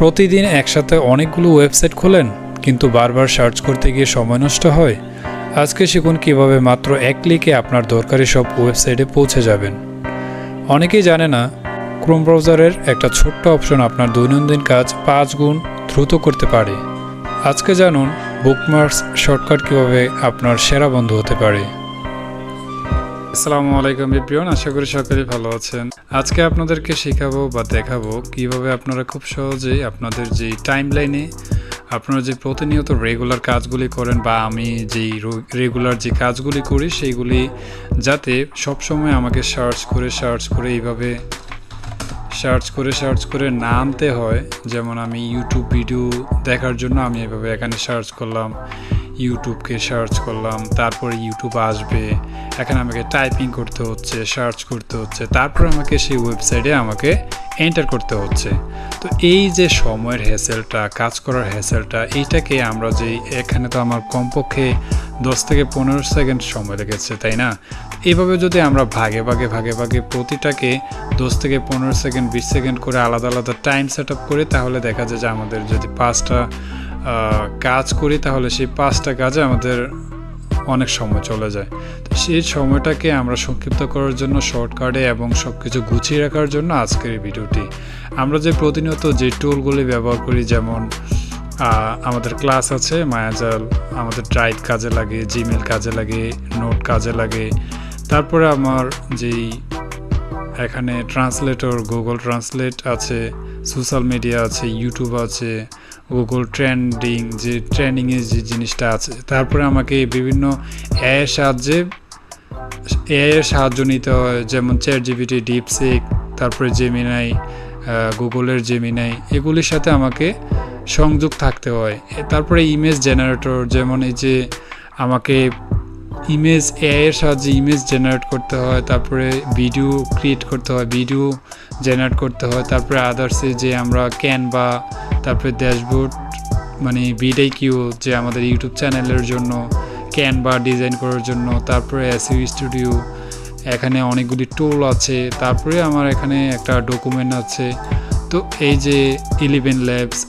প্রতিদিন একসাথে অনেকগুলো ওয়েবসাইট খোলেন কিন্তু বারবার সার্চ করতে গিয়ে সময় নষ্ট হয়। আজকে শিখুন কিভাবে মাত্র এক ক্লিকে আপনার দরকারি সব ওয়েবসাইটে পৌঁছে যাবেন। অনেকেই জানে না ক্রোম ব্রাউজারের একটা ছোট্ট অপশন আপনার দৈনন্দিন কাজ 5 গুণ দ্রুত করতে পারে। আজকে জানুন বুকমার্কস শর্টকাট কিভাবে আপনার সেরা বন্ধু হতে পারে। আসসালামু আলাইকুম এভরিওয়ান, আশা করি সকলেই ভালো আছেন। আজকে আপনাদেরকে শেখাবো বা দেখাবো কিভাবে আপনারা খুব সহজেই আপনাদের যে টাইমলাইনে আপনারা যে প্রতিনিয়ত রেগুলার কাজগুলি করেন বা আমি যেই রেগুলার যে কাজগুলি করি সেইগুলি যাতে সবসময় আমাকে সার্চ করে এইভাবে সার্চ করে না আনতে হয়। যেমন আমি ইউটিউব ভিডিও দেখার জন্য আমি এভাবে এখানে সার্চ করলাম, ইউটিউবকে সার্চ করলাম, তারপরে ইউটিউব আসবে, এখানে আমাকে টাইপিং করতে হচ্ছে, সার্চ করতে হচ্ছে, তারপর আমাকে সেই ওয়েবসাইটে আমাকে এন্টার করতে হচ্ছে। তো এই যে সময়ের হ্যাসেলটা, কাজ করার হ্যাসেলটা, এইটাকে আমরা যে এখানে তো আমার কমপক্ষে 10 থেকে 15 সেকেন্ড সময় লেগেছে, তাই না? এইভাবে যদি আমরা ভাগে প্রতিটাকে 10 থেকে 15 সেকেন্ড 20 সেকেন্ড করে আলাদা আলাদা টাইম সেট আপ করি, তাহলে দেখা যায় যে আমাদের যদি 5টা কাজ করি তাহলে সেই 5টা কাজে আমাদের অনেক সময় চলে যায়। তো সেই সময়টাকে আমরা সংক্ষিপ্ত করার জন্য শর্টকাটে এবং সব কিছু গুছিয়ে রাখার জন্য আজকের এই ভিডিওটি। আমরা যে প্রতিনিয়ত যে টুলগুলি ব্যবহার করি, যেমন আমাদের ক্লাস আছে মায়াজাল, আমাদের ড্রাইভ কাজে লাগে, জিমেল কাজে লাগে, নোট কাজে লাগে, তারপরে আমার যেই এখানে ট্রান্সলেটর গুগল ট্রান্সলেট আছে, সোশ্যাল মিডিয়া আছে, ইউটিউব আছে, গুগল ট্রেন্ডিংয়ের যে জিনিসটা আছে, তারপরে আমাকে বিভিন্ন এআইয়ের সাহায্য নিতে হয়, যেমন চ্যাটজিপিটি, ডিপসিক, তারপরে জেমিনাই, গুগলের জেমিনাই, এগুলির সাথে আমাকে সংযোগ থাকতে হয়। তারপরে ইমেজ জেনারেটর, যেমন এই যে আমাকে ইমেজ এআইয়ের সাহায্যে ইমেজ জেনারেট করতে হয়, তারপরে ভিডিও ক্রিয়েট করতে হয়, ভিডিও জেনারেট করতে হয়, তারপরে আদার্সে যে আমরা ক্যানভা, তারপরে ড্যাশবোর্ড মানে ভিডিকিউ যে আমাদের ইউটিউব চ্যানেলের জন্য, ক্যানভা ডিজাইন করার জন্য, তারপরে এসইও স্টুডিও, এখানে অনেকগুলি টুল আছে, তারপরে আমার এখানে একটা ডকুমেন্ট আছে। তো এই যে 11 ল্যাবস,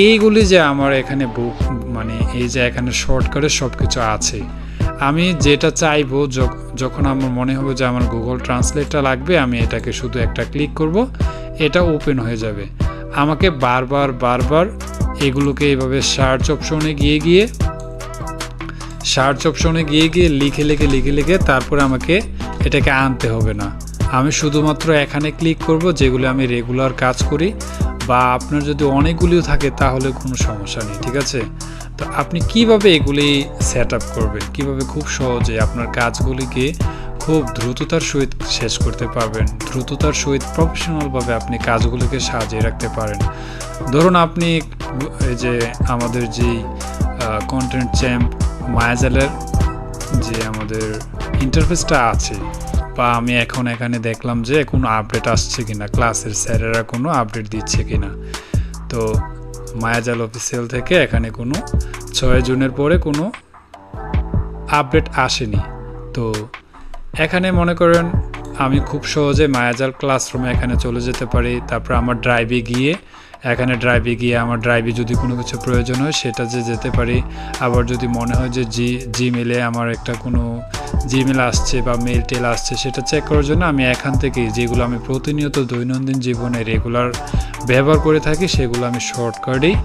এইগুলি যে আমার এখানে এই যে এখানে শর্টকাটে সব কিছু আছে। আমি যেটা চাইবো যখন আমার মনে হবে যে আমার গুগল ট্রান্সলেটটা লাগবে, আমি এটাকে শুধু একটা ক্লিক করব, এটা ওপেন হয়ে যাবে। আমাকে বারবার এগুলোকে এইভাবে সার্চ অপশনে গিয়ে লিখে তারপরে আমাকে এটাকে আনতে হবে না। আমি শুধুমাত্র এখানে ক্লিক করব যেগুলো আমি রেগুলার কাজ করি, বা আপনার যদি অনেকগুলিও থাকে তাহলে কোনো সমস্যা নেই, ঠিক আছে? তো আপনি কিভাবে এগুলি সেট আপ করবেন, কিভাবে খুব সহজে আপনার কাজগুলিকে খুব দ্রুততার সহিত শেষ করতে পারবেন, দ্রুততার সহিত প্রফেশনালভাবে আপনি কাজগুলিকে সাজিয়ে রাখতে পারেন। ধরুন আপনি এই যে আমাদের যেই কন্টেন্ট চ্যাম্প মায়াজালের যে আমাদের ইন্টারফেসটা আছে, বা আমি এখন এখানে দেখলাম যে কোনো আপডেট আসছে কিনা, ক্লাসের স্যারেরা কোনো আপডেট দিচ্ছে কিনা। তো মায়াজাল অফিসিয়াল থেকে এখানে কোনো 6 জুনের পরে কোনো আপডেট আসেনি। তো এখানে মনে করেন আমি খুব সহজে মায়াজাল ক্লাসরুমে এখানে চলে যেতে পারি। তারপর আমার ড্রাইভে গিয়ে আমার ড্রাইভে যদি কোনো কিছু প্রয়োজন হয় সেটা যেতে পারি। আবার যদি মনে হয় যে জিমেলে আমার একটা কোনো জিমেল আসছে বা মেল টেল আসছে, সেটা চেক করার জন্য আমি এখান থেকে যেগুলো আমি প্রতিনিয়ত দৈনন্দিন জীবনে রেগুলার ব্যবহার করে থাকি সেগুলো আমি শর্টকাটেই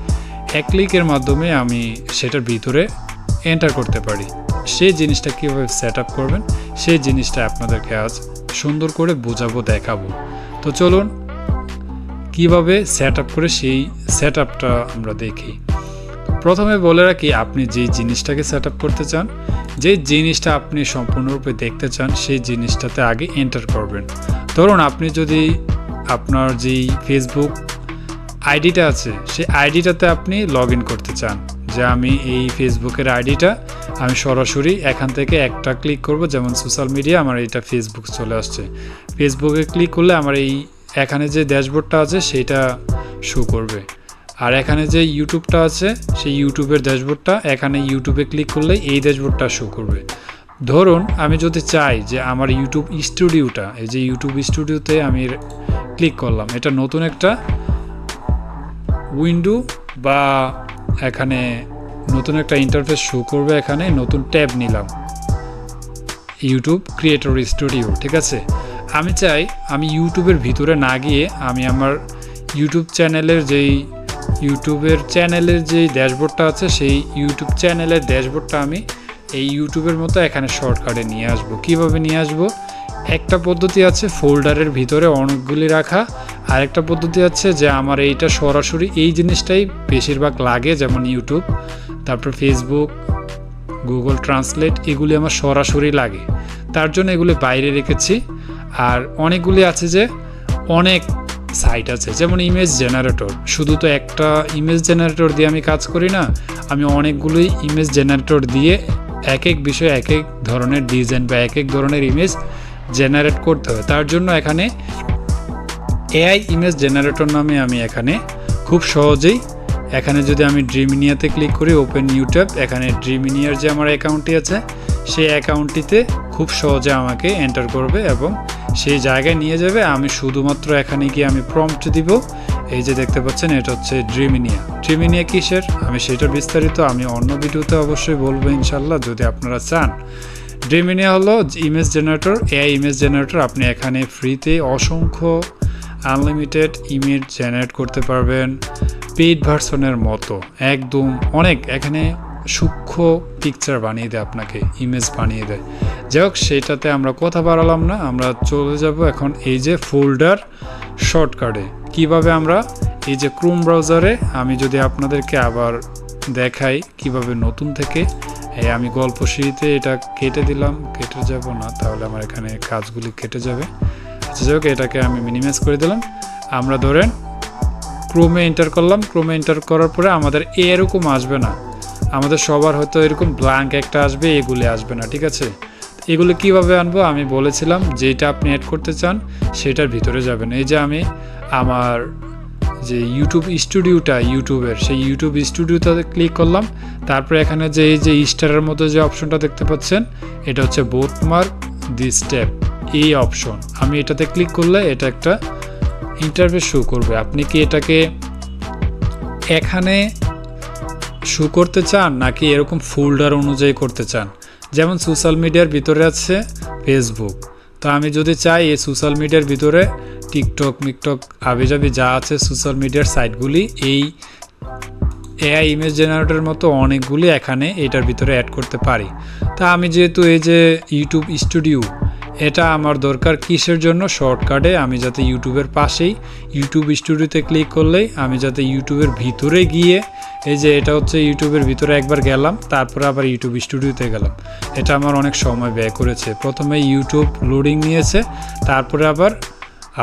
এক ক্লিকের মাধ্যমে আমি সেটার ভিতরে এন্টার করতে পারি। সেই জিনিসটা কীভাবে সেট আপ করবেন সেই জিনিসটা আপনাদেরকে আজ সুন্দর করে দেখাবো। তো চলুন কিভাবে সেট আপ করে সেই সেট আপটা আমরা দেখি। প্রথমে বলে রাখি, আপনি যেই জিনিসটাকে সেট আপ করতে চান, যে জিনিসটা আপনি সম্পূর্ণরূপে দেখতে চান, সেই জিনিসটাতে আগে এন্টার করবেন। ধরুন আপনি যদি আপনার যেই ফেসবুক আইডিটা আছে সেই আইডিটাতে আপনি লগ ইন করতে চান, যে আমি এই ফেসবুকের আইডিটা আমি সরাসরি এখান থেকে একটা ক্লিক করব, যেমন সোশ্যাল মিডিয়া আমার এইটা ফেসবুক চলে আসছে, ফেসবুকে ক্লিক করলে আমার এখানে যে ড্যাশবোর্ডটা আছে সেইটা শো করবে। আর এখানে যে ইউটিউবটা আছে সেই ইউটিউবের ড্যাশবোর্ডটা, এখানে ইউটিউবে ক্লিক করলে এই ড্যাশবোর্ডটা শো করবে। ধরুন আমি যদি চাই যে আমার ইউটিউব স্টুডিওটা, এই যে ইউটিউব স্টুডিওতে আমি ক্লিক করলাম, এটা নতুন একটা উইন্ডো বা এখানে নতুন একটা ইন্টারফেস শো করবে। এখানে নতুন ট্যাব নিলাম, ইউটিউব ক্রিয়েটর স্টুডিও। ঠিক আছে, আমি চাই আমি ইউটিউবের ভিতরে না গিয়ে আমি আমার ইউটিউবের চ্যানেলের যেই ড্যাশবোর্ডটা আছে সেই ইউটিউব চ্যানেলের ড্যাশবোর্ডটা আমি এই ইউটিউবের মতো এখানে শর্টকাটে নিয়ে আসব। কিভাবে নিয়ে আসব? একটা পদ্ধতি আছে ফোল্ডারের ভিতরে অনেকগুলি রাখা, আরেকটা পদ্ধতি আছে যে আমার এইটা সরাসরি এই জিনিসটাই বেশিরভাগ লাগে, যেমন ইউটিউব, তারপর ফেসবুক, গুগল ট্রান্সলেট, এগুলি আমার সরাসরি লাগে, তার জন্য এগুলি বাইরে রেখেছি। আর অনেকগুলি আছে যে অনেক সাইট আছে, যেমন ইমেজ জেনারেটর। শুধু তো একটা ইমেজ জেনারেটর দিয়ে আমি কাজ করি না, আমি অনেকগুলোই ইমেজ জেনারেটর দিয়ে এক এক বিষয়ে এক এক ধরনের ডিজাইন বা এক এক ধরনের ইমেজ জেনারেট করতে হয়। তার জন্য এখানে এআই ইমেজ জেনারেটর নামে আমি এখানে খুব সহজেই এখানে যদি আমি ড্রিমিনিয়াতে ক্লিক করি, ওপেন নিউ ট্যাব, এখানে ড্রিমিনিয়ার যে আমার অ্যাকাউন্টটি আছে সেই অ্যাকাউন্টটিতে খুব সহজে আমাকে এন্টার করবে এবং সেই জায়গায় নিয়ে যাবে। আমি শুধুমাত্র এখানে গিয়ে আমি প্রম্পট দিব। এই যে দেখতে পাচ্ছেন, এটা হচ্ছে ড্রিমিনিয়া কিসের, আমি সেটার বিস্তারিত আমি অন্য ভিডিওতে অবশ্যই বলবো ইনশাল্লাহ, যদি আপনারা চান। ড্রিমিনিয়া হলো image generator, AI image generator. আপনি এখানে ফ্রিতে অসংখ্য আনলিমিটেড ইমেজ জেনারেট করতে পারবেন, পেইড ভার্সনের মতো একদম অনেক। এখানে সূক্ষ্ম পিকচার বানিয়ে দেয়, আপনাকে ইমেজ বানিয়ে দেয়। যাই হোক, সেটাতে আমরা কথা বাড়ালাম না, আমরা চলে যাব এখন এই যে ফোল্ডার শর্টকাটে। কিভাবে আমরা এই যে ক্রোম ব্রাউজারে, আমি যদি আপনাদেরকে আবার দেখাই কিভাবে নতুন থেকে, আমি গল্প সিঁড়িতে এটা কেটে দিলাম, কেটে যাব না তাহলে আমার এখানে কাজগুলি কেটে যাবে। আচ্ছা, যাই হোক, এটাকে আমি মিনিমাইজ করে দিলাম। আমরা ধরেন ক্রোমে এন্টার করলাম, ক্রোমে এন্টার করার পরে আমাদের এরকম আসবে না, আমাদের সবার হয়তো এরকম ব্ল্যাঙ্ক একটা আসবে, এগুলি আসবে না। ঠিক আছে, এগুলো কিভাবে আনবো আমি বলেছিলাম, যেটা আপনি অ্যাড করতে চান সেটার ভিতরে যাবেন। এই যে আমি আমার যে ইউটিউব স্টুডিওটা, ইউটিউবের সেই ইউটিউব স্টুডিওটাতে ক্লিক করলাম। তারপরে এখানে যে এই যে স্টারের মতো যে অপশনটা দেখতে পাচ্ছেন, এটা হচ্ছে বুকমার্ক দিস ট্যাব, এই অপশন। আমি এটাতে ক্লিক করলে এটা একটা ইন্টারফেস শো করবে। আপনি কি এটাকে এখানে শো করতে চান নাকি এরকম ফোল্ডার অনুযায়ী করতে চান? যেমন সোশ্যাল মিডিয়ার ভিতরে আছে ফেসবুক, তো আমি যদি চাই এই সোশ্যাল মিডিয়ার ভিতরে টিকটক মিকটক আবিজাবি যা আছে সোশ্যাল মিডিয়ার সাইটগুলি এই এআই ইমেজ জেনারেটরের মতো অনেকগুলি এখানে এটার ভিতরে অ্যাড করতে পারি। তা আমি যেহেতু এই যে ইউটিউব স্টুডিও, এটা আমার দরকার কিসের জন্য? শর্টকাটে আমি যাতে ইউটিউবের পাশেই ইউটিউব স্টুডিওতে ক্লিক করলেই আমি যাতে ইউটিউবের ভিতরে গিয়ে, এই যে এটা হচ্ছে ইউটিউবের ভিতরে একবার গেলাম, তারপরে আবার ইউটিউব স্টুডিওতে গেলাম, এটা আমার অনেক সময় ব্যয় করেছে। প্রথমে ইউটিউব লোডিং নিয়েছে, তারপরে আবার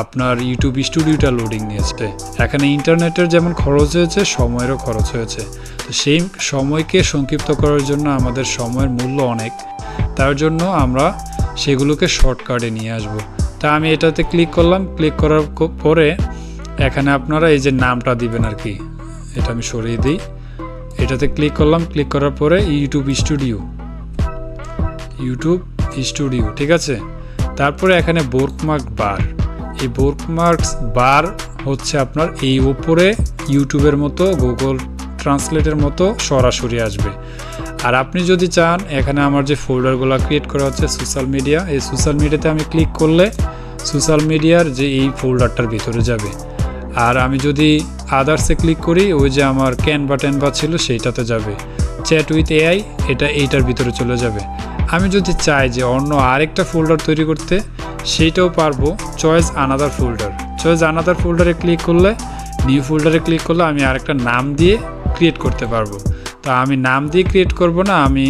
আপনার ইউটিউব স্টুডিওটা লোডিং নিয়েছে। এখানে ইন্টারনেটের যেমন খরচ হয়েছে, সময়েরও খরচ হয়েছে। তো সেই সময়কে সংক্ষিপ্ত করার জন্য আমাদের সময়ের মূল্য অনেক, তার জন্য আমরা সেগুলোকে শর্টকাটে নিয়ে আসব। তা আমি এটাতে ক্লিক করলাম, ক্লিক করার পরে এখানে আপনারা এই যে নামটা দিবেন আর কি, এটা আমি সরিয়ে দিই। এটাতে ক্লিক করলাম, ক্লিক করার পরে ইউটিউব স্টুডিও, ঠিক আছে। তারপরে এখানে বুকমার্ক বার, এই বুকমার্কস বার হচ্ছে আপনার এই উপরে ইউটিউবের মতো গুগল ট্রান্সলেটের মতো সরাসরি আসবে। আর আপনি যদি চান, এখানে আমার যে ফোল্ডারগুলো ক্রিয়েট করা হচ্ছে সোশ্যাল মিডিয়া, এই সোশ্যাল মিডিয়াতে আমি ক্লিক করলে সোশ্যাল মিডিয়ার যে এই ফোল্ডারটার ভিতরে যাবে। আর আমি যদি আদার্সে ক্লিক করি, ওই যে আমার ক্যানভা ছিল সেইটাতে যাবে। চ্যাট উইথ এআই, এটা এইটার ভিতরে চলে যাবে। আমি যদি চাই যে অন্য আরেকটা ফোল্ডার তৈরি করতে, সেইটাও পারবো। চয়েস আনাদার ফোল্ডারে ক্লিক করলে, নিউ ফোল্ডারে ক্লিক করলে আমি আরেকটা নাম দিয়ে ক্রিয়েট করতে পারবো। তা আমি নাম দিয়ে ক্রিয়েট করব না, আমি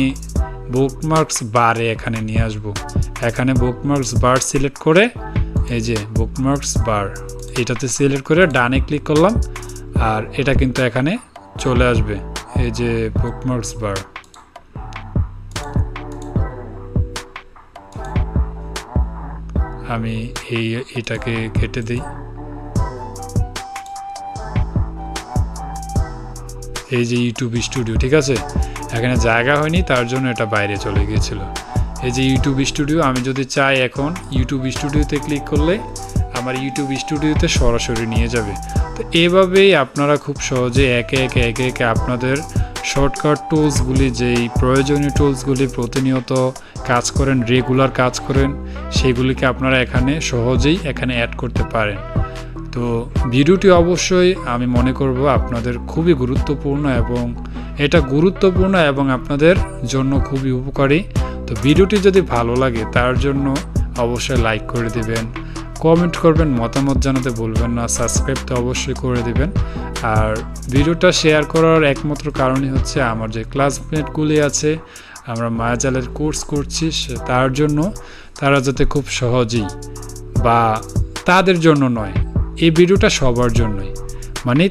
বুকমার্কস বারে এখানে নিয়ে আসব। এখানে বুকমার্কস বার সিলেক্ট করে, এই যে বুকমার্কস বার, এটাতে সিলেক্ট করে ডানে ক্লিক করলাম, আর এটা কিন্তু এখানে চলে আসবে। এই যে বুকমার্কস বার, আমি এটাকে কেটে দিই। এই যে ইউটিউব স্টুডিও, ঠিক আছে, এখানে জায়গা হয়নি তার জন্য এটা বাইরে চলে গিয়েছিল। এই যে ইউটিউব স্টুডিও, আমি যদি চাই এখন ইউটিউব স্টুডিওতে ক্লিক করলে আমার ইউটিউব স্টুডিওতে সরাসরি নিয়ে যাবে। তো এভাবেই আপনারা খুব সহজে একে একে আপনাদের শর্টকাট টুলসগুলি, যেই প্রয়োজনীয় টুলসগুলি প্রতিনিয়ত কাজ করেন, রেগুলার কাজ করেন, সেগুলিকে আপনারা এখানে সহজেই অ্যাড করতে পারেন। তো ভিডিওটি অবশ্যই আমি মনে করব আপনাদের খুবই গুরুত্বপূর্ণ এবং আপনাদের জন্য খুবই উপকারী। তো ভিডিওটি যদি ভালো লাগে তার জন্য অবশ্যই লাইক করে দিবেন, কমেন্ট করবেন, মতামত জানাতে ভুলবেন না, সাবস্ক্রাইব তো অবশ্যই করে দিবেন। আর ভিডিওটা শেয়ার করার একমাত্র কারণই হচ্ছে আমার যে ক্লাসমেটগুলি আছে, আমরা মায়াজালের কোর্স করছি, তার জন্য তারা যাতে খুব সহজেই, বা তাদের জন্য নয়, এই ভিডিওটা সবার জন্যই, মানে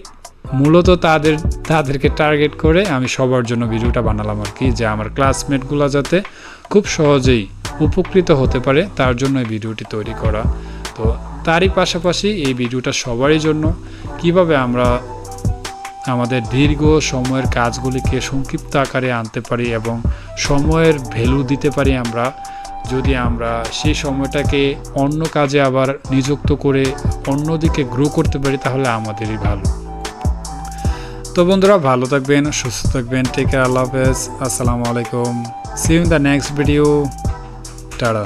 মূলত তাদেরকে টার্গেট করে আমি সবার জন্য ভিডিওটা বানালাম আর কি, যে আমার ক্লাসমেটগুলো যাতে খুব সহজেই উপকৃত হতে পারে, তার জন্য এই ভিডিওটি তৈরি করা। তো তারই পাশাপাশি এই ভিডিওটা সবারই জন্য, কিভাবে আমরা আমাদের দীর্ঘ সময়ের কাজগুলিকে সংক্ষিপ্ত আকারে আনতে পারি এবং সময়ের ভ্যালু দিতে পারি আমরা, যদি আমরা সেই সময়টাকে অন্য কাজে আবার নিযুক্ত করে অন্যদিকে গ্রো করতে পারি, তাহলে আমাদেরই ভালো। তো বন্ধুরা, ভালো থাকবেন, সুস্থ থাকবেন, টেক কেয়ার, আল্লাহ হাফেজ, আসসালামু আলাইকুম, see you in the next video, tata.